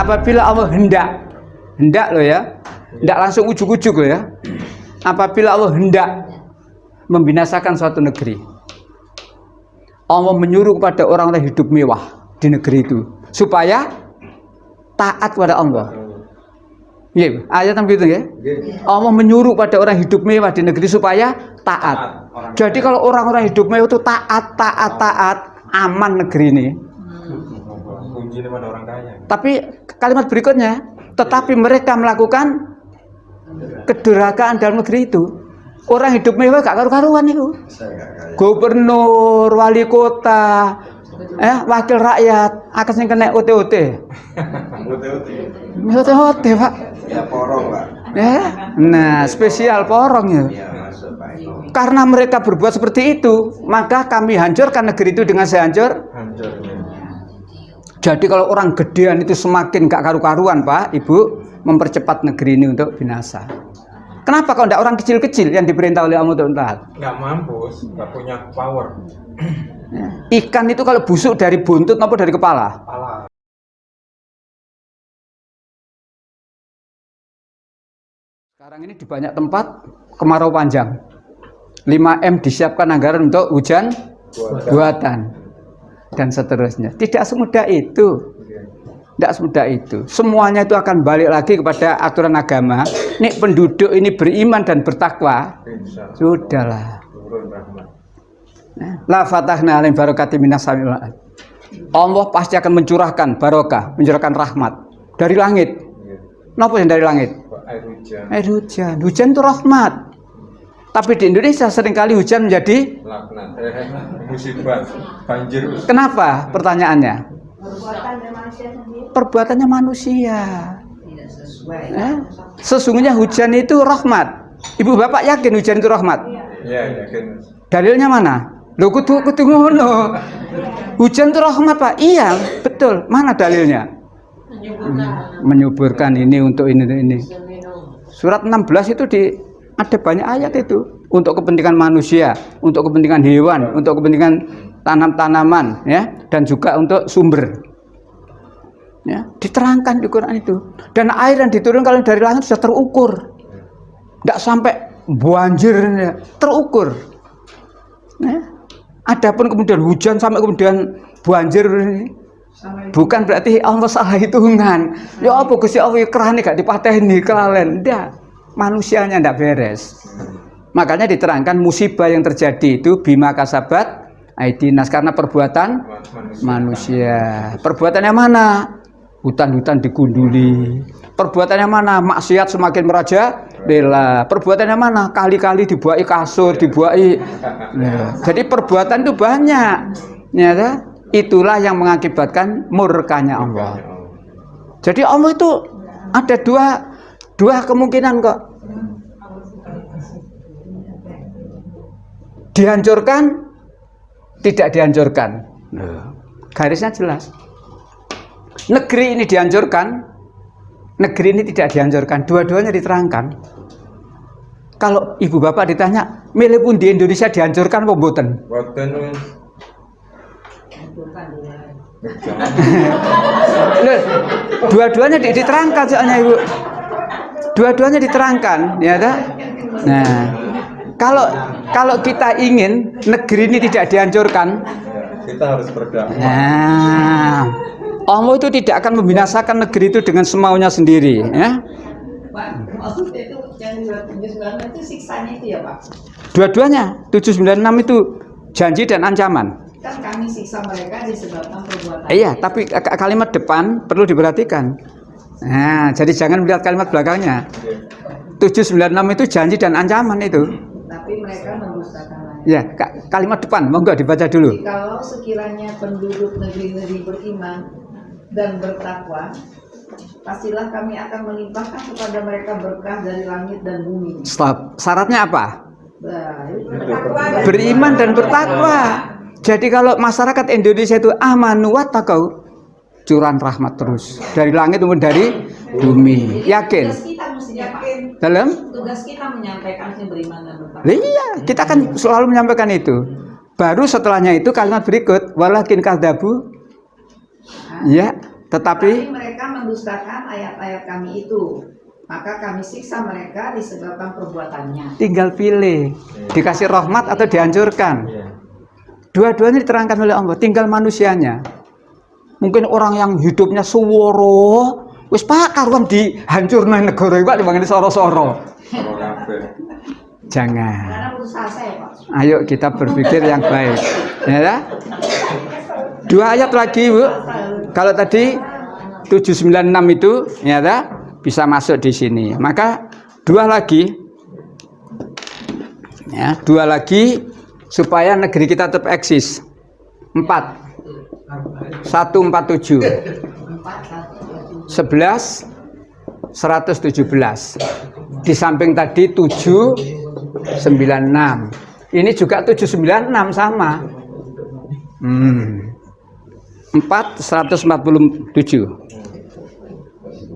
Apabila Allah hendak loh ya, hendak langsung ujuk-ujuk loh ya. Apabila Allah hendak membinasakan suatu negeri, Allah menyuruh kepada orang-orang hidup mewah di negeri itu supaya taat kepada Allah. Iya, ayat begitu ya. Allah menyuruh pada orang hidup mewah di negeri supaya taat. Jadi kalau orang-orang hidup mewah itu taat, aman negeri ini. Tapi kalimat berikutnya, tetapi mereka melakukan kedurhakaan dalam negeri itu. Orang hidup mewah gak karu-karuan itu. Gubernur, wali kota, wakil rakyat, akan sing kena OT-OT. OT-OT, Pak. Ya porong, Pak. Nah, spesial porong ya. Karena mereka berbuat seperti itu, maka kami hancurkan negeri itu dengan sehancur. Jadi kalau orang gedean itu semakin gak karu-karuan, Pak, Ibu, mempercepat negeri ini untuk binasa. Kenapa kalau tidak orang kecil-kecil yang diperintah oleh Allah untuk taat? Nggak mampu, nggak punya power. Ikan itu kalau busuk dari buntut maupun dari kepala? Kepala. Sekarang ini di banyak tempat kemarau panjang. 5M disiapkan anggaran untuk hujan buatan dan seterusnya. Tidak semudah itu. Tidak semudah itu. Semuanya itu akan balik lagi kepada aturan agama. Nih penduduk ini beriman dan bertakwa. Sudahlah. La fatahna alaihim barakatim minas samai wal ardh. Allah pasti akan mencurahkan barokah, mencurahkan rahmat dari langit. Napa yang dari langit? Air hujan. Hujan itu rahmat. Tapi di Indonesia seringkali hujan menjadi laknat, musibah, banjir. Kenapa? Pertanyaannya. Perbuatannya manusia. Tidak sesuai. Sesungguhnya hujan itu rahmat. Ibu bapak yakin hujan itu rahmat? Iya, yakin. Dalilnya mana? Loh, kudu ngono. Hujan itu rahmat, Pak. Iya, betul. Mana dalilnya? Menyuburkan ini untuk ini. Surat 16 itu ada banyak ayat itu untuk kepentingan manusia, untuk kepentingan hewan, untuk kepentingan tanam-tanaman, ya, dan juga untuk sumber. Ya, diterangkan di Quran itu. Dan air yang diturunkan kalau dari langit sudah terukur. Tidak sampai banjir, ya, terukur. Ya. Adapun kemudian hujan sampai kemudian banjir, bukan berarti Allah salah hitungan. Ya apa Gusti Allah kerane gak dipateni kelalen. Ndak. Manusianya ndak beres. Makanya diterangkan musibah yang terjadi itu bima kasabat aidinas, karena perbuatan manusia. Perbuatannya mana? Hutan-hutan digunduli. Perbuatannya mana? Maksiat semakin merajalela. Perbuatannya mana? Kali-kali dibuai kasur, dibuai. Ya. Jadi perbuatan itu banyak. Ya, itulah yang mengakibatkan murkanya Allah. Jadi Allah itu ada dua kemungkinan kok. Dihancurkan, tidak dihancurkan. Garisnya jelas. Negeri ini dihancurkan, negeri ini tidak dihancurkan. Dua-duanya diterangkan. Kalau ibu bapak ditanya, milih pun di Indonesia dihancurkan apa mboten? Mboten. Dua-duanya diterangkan soalnya ibu. Dua-duanya diterangkan, ya tak? Nah, kalau kita ingin negeri ini tidak dihancurkan, kita harus berdakwah. nah, Allah itu tidak akan membinasakan negeri itu dengan semaunya sendiri, ya. Pak, maksudnya itu yang 796 itu siksanya itu ya Pak? Dua-duanya 796 itu janji dan ancaman. Kan kami siksa mereka disebabkan perbuatan. Iya, tapi kalimat depan perlu diperhatikan. Nah, jadi jangan melihat kalimat belakangnya. 796 itu janji dan ancaman itu. Tapi mereka mendustakan lagi. Ya, kalimat depan mau nggak dibaca dulu? Jadi kalau sekiranya penduduk negeri-negeri beriman dan bertakwa, pastilah kami akan melimpahkan kepada mereka berkah dari langit dan bumi. Stop. Syaratnya apa? Bertakwa. Beriman dan bertakwa. Jadi kalau masyarakat Indonesia itu amanu wattaqau, curahan rahmat terus dari langit maupun dari bumi. Yakin? Tugas kita mesti yakin. Dalam? Tugas kita menyampaikan yang beriman dan bertakwa. Iya, kita kan selalu menyampaikan itu. Baru setelahnya itu kalimat berikut, walakin kadzabu. Ya, tetapi mereka mendustakan ayat-ayat kami itu, maka kami siksa mereka disebabkan perbuatannya. Tinggal pilih, dikasih rahmat atau dihancurkan. Iya. Dua-duanya diterangkan oleh Allah, tinggal manusianya. Mungkin orang yang hidupnya suworo, wis pak karuan dihancurkan negara iku dibangani soro-soro. Kalau kabeh. Jangan. Karena putus asa ya Pak. Ayo kita berpikir yang baik. Ya. Dua ayat lagi, Bu. Kalau tadi 796 itu ya bisa masuk di sini. Maka dua lagi. Ya, dua lagi supaya negeri kita tetap eksis. 147 11 117. Di samping tadi 796. Ini juga 796 sama. 4 147.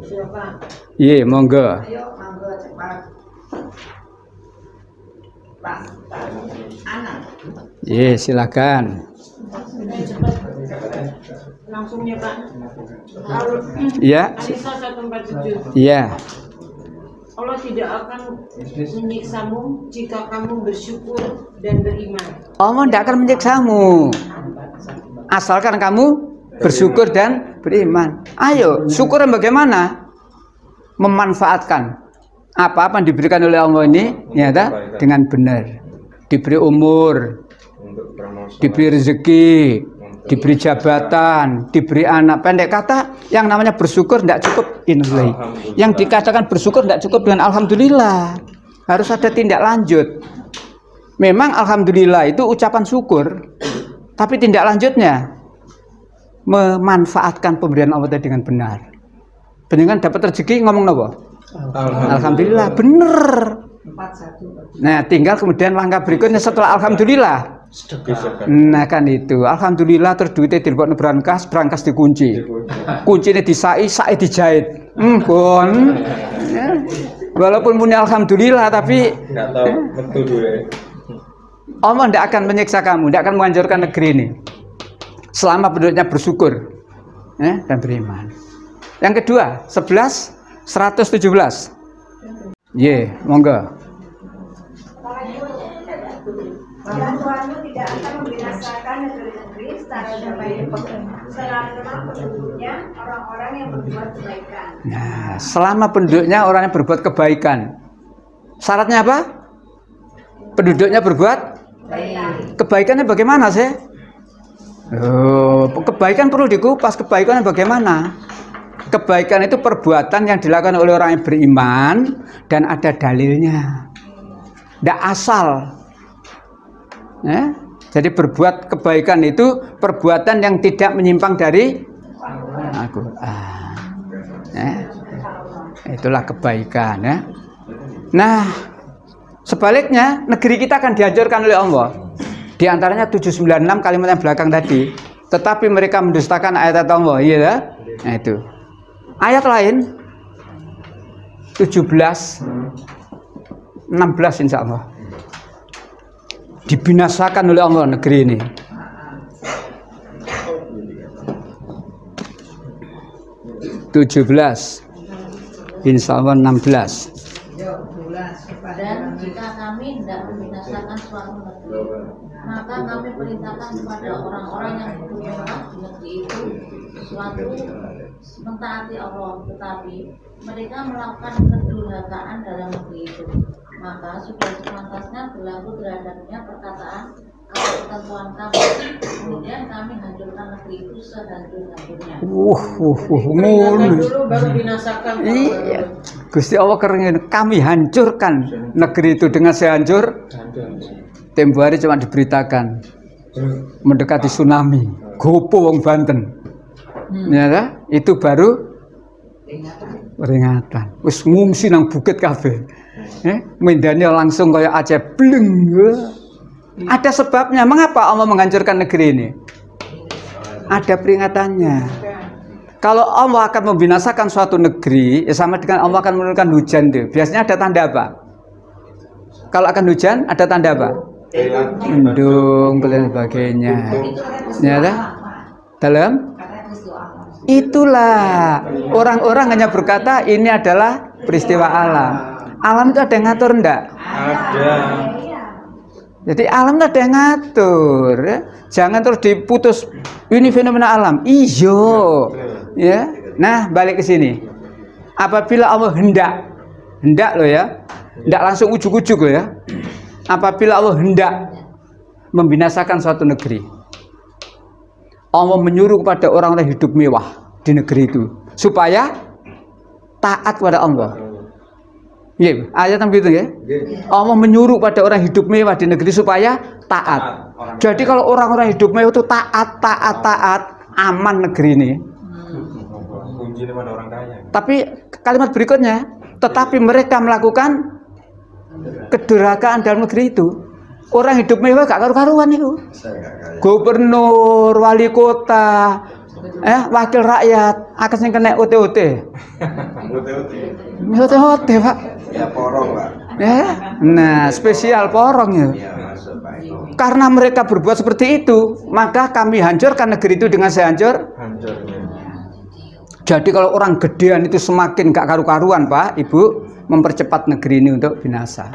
Siapa? Iya, monggo. Ayo, monggo cepat. Pak, Anak. Iya, silakan. Langsung ya Pak. Iya. Anisa 147. Iya. Allah tidak akan menyiksamu jika kamu bersyukur dan beriman. Allah tidak akan menyiksamu. Asalkan kamu bersyukur dan beriman. Ayo, syukur bagaimana? Memanfaatkan apa-apa yang diberikan oleh Allah ini ya dengan benar. Diberi umur, Untuk promosi. diberi rezeki, diberi jabatan, diberi anak. Pendek kata, yang namanya bersyukur tidak cukup innalillahi. Yang dikatakan bersyukur tidak cukup dengan alhamdulillah. Harus ada tindak lanjut. Memang alhamdulillah itu ucapan syukur, tapi tindak lanjutnya memanfaatkan pemberian Allah tadi dengan benar. Dengan dapat rezeki ngomong apa? Alhamdulillah, bener. 41. Nah, tinggal kemudian langkah berikutnya setelah alhamdulillah. Bisa kan. Nah kan itu, alhamdulillah terus duitnya dilebokno brankas dikunci. Kuncinya disai dijahit. Bon. Ya. Walaupun punya alhamdulillah tapi Nggak tahu betul dulu ya. Allah tidak akan menyiksa kamu, tidak akan menghancurkan negeri ini. Selama penduduknya bersyukur dan beriman. Yang kedua, 11 117. Ye, monggo. Dan Tuhanmu tidak akan membinasakan negeri-negeri secara damai selama penduduknya orang-orang yang berbuat kebaikan. Nah, selama penduduknya orang yang berbuat kebaikan. Syaratnya apa? Penduduknya berbuat kebaikannya bagaimana sih? Oh, kebaikan perlu dikupas. Kebaikannya bagaimana? Kebaikan itu perbuatan yang dilakukan oleh orang yang beriman dan ada dalilnya. Tidak asal. Ya? Jadi berbuat kebaikan itu perbuatan yang tidak menyimpang dari Al-Quran. Ya? Itulah kebaikan. Ya? Nah, sebaliknya negeri kita akan dihancurkan oleh Allah. Di antaranya 796 kalimat yang belakang tadi. Tetapi mereka mendustakan ayat Allah. Iya, nah itu. Ayat lain 17 16 insya Allah. Dibinasakan oleh Allah negeri ini. (17) insya Allah 16. Dan jika kami tidak membinasakan suatu negeri, maka kami perintahkan kepada orang-orang yang berjumlah di negeri itu suatu mentaati Allah, tetapi mereka melakukan kedurhakaan dalam negeri itu, maka sudah sepantasnya berlaku terhadapnya perkataan kalau ketentuan kami, kemudian kami hancurkan negeri itu sehancur-hancurnya. Peringatkan dulu baru binasakan. Iya. Gusti Allah keren, kami hancurkan negeri itu dengan sehancur. Tempo hari cuma diberitakan mendekati tsunami, gopo wong Banten. Ya, itu baru peringatan. Wis ngungsi nang bukit kabeh. Mendane langsung kayak Aceh bleng. Ada sebabnya. Mengapa Allah menghancurkan negeri ini? Ada peringatannya. Kalau Allah akan membinasakan suatu negeri, ya sama dengan Allah akan menurunkan hujan tuh. Biasanya ada tanda apa? Kalau akan hujan, ada tanda apa? Mendung dan sebagainya. Ya, dalam Itulah orang-orang hanya berkata ini adalah peristiwa alam. Alam itu ada yang ngatur enggak? Ada. Jadi alam itu ada yang ngatur, ya. Jangan terus diputus ini fenomena alam. Iyo, ya. Nah, balik ke sini. Apabila Allah hendak loh ya, hendak langsung ujuk-ujuk loh ya. Apabila Allah hendak membinasakan suatu negeri, Allah menyuruh kepada orang-orang hidup mewah di negeri itu supaya taat kepada Allah. Iya, ayat begitu ya. Allah menyuruh pada orang hidup mewah di negeri supaya taat. Jadi kalau orang-orang hidup mewah itu taat, aman negeri ini. Kuncinya pada orang kaya. Tapi kalimat berikutnya, tetapi mereka melakukan kedurhakaan dalam negeri itu. Orang hidup mewah gak karu-karuan itu. Gubernur, wali kota, wakil rakyat, akan yang kena OT-OT. OT-OT, Pak. Ya porong, Pak. Ya, nah spesial porong ya. Karena mereka berbuat seperti itu, maka kami hancurkan negeri itu dengan sehancur. Hancurnya. Jadi kalau orang gedean itu semakin gak karu-karuan, Pak, Ibu, mempercepat negeri ini untuk binasa.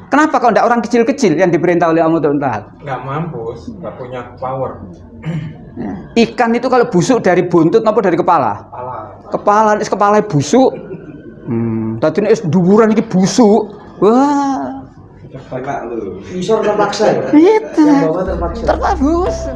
Kenapa kalau tidak orang kecil-kecil yang diperintah oleh Allah untuk taat? Nggak mampus, nggak punya power. Ikan itu kalau busuk dari buntut apa dari kepala? Kepala busuk. Tadi ini duburan ini busuk. Wah. Pak lu. Isor terpaksa ya? Itu. Yang bawah terpaksa. Terpaksa.